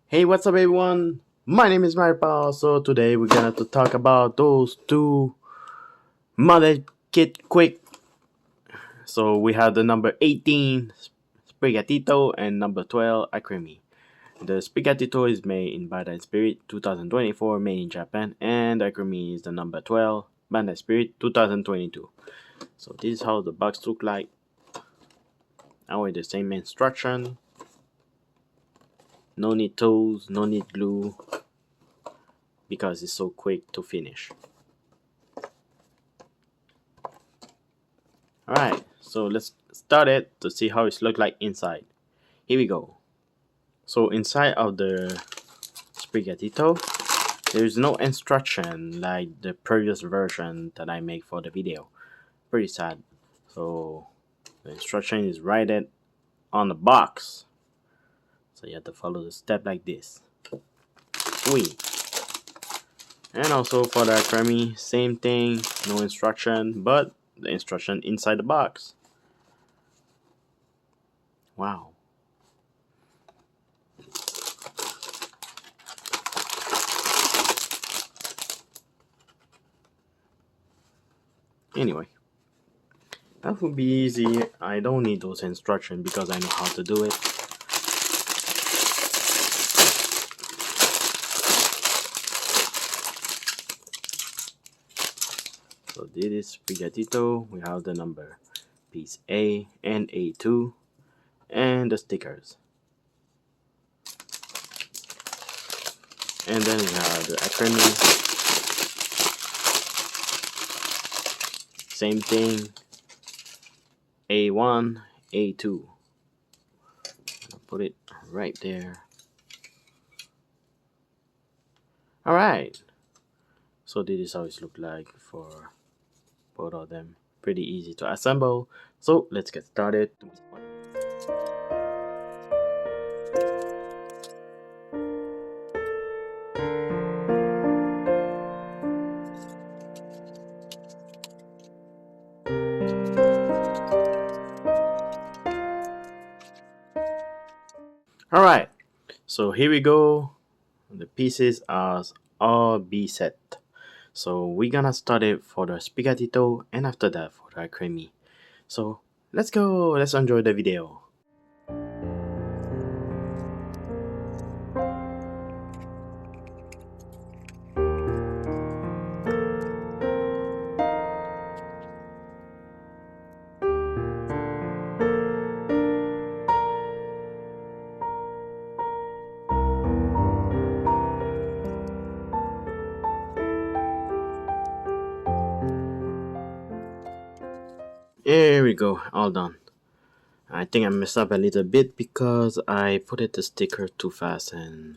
Hey, what's up everyone? My name is MarriPaw. So today we're gonna to talk about those two modded kit quick. So we have the number 18 Sprigatito and number 12 Alcremie. The Sprigatito is made in Bandai Spirit 2024, made in Japan, and Alcremie is the number 12 Bandai Spirit 2022. So this is how the box look like. Now with the same instruction. No need tools, no need glue, because it's so quick to finish. Alright, so let's start it to see how it looks like inside. Here we go. So inside of the Sprigatito, there's no instruction like the previous version that I made for the video. Pretty sad. So the instruction is right on the box. So you have to follow the step like this. Sweet. And also for the Alcremie, same thing, no instruction, but the instruction inside the box. Wow. Anyway, that would be easy. I don't need those instructions because I know how to do it. So this is Sprigatito. We have the number piece A and A2 and the stickers. And then we have the Alcremie. Same thing. A1, A2. I'll put it right there. Alright. So this is how it looks like for both of them. Pretty easy to assemble. So let's get started. Alright, so here we go. The pieces are all B set. So we're gonna start it for the Sprigatito and after that for the Alcremie. So let's go, let's enjoy the video. Here we go, all done. I think I messed up a little bit because I put it the sticker too fast and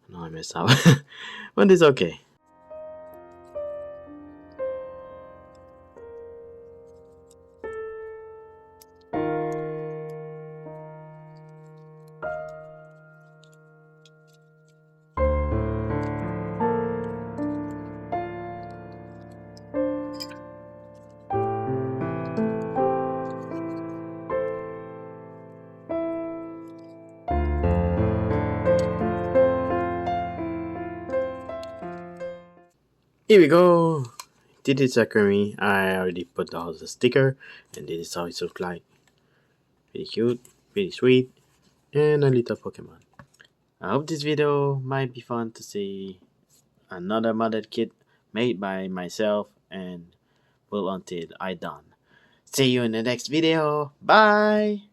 now I messed up. But it's okay. Here we go. This is Alcremie. I already put all the sticker and this is how it looks like. Pretty cute, pretty sweet, and a little Pokemon. I hope this video might be fun to see another modded kit made by myself and built until I done. See you in the next video. Bye!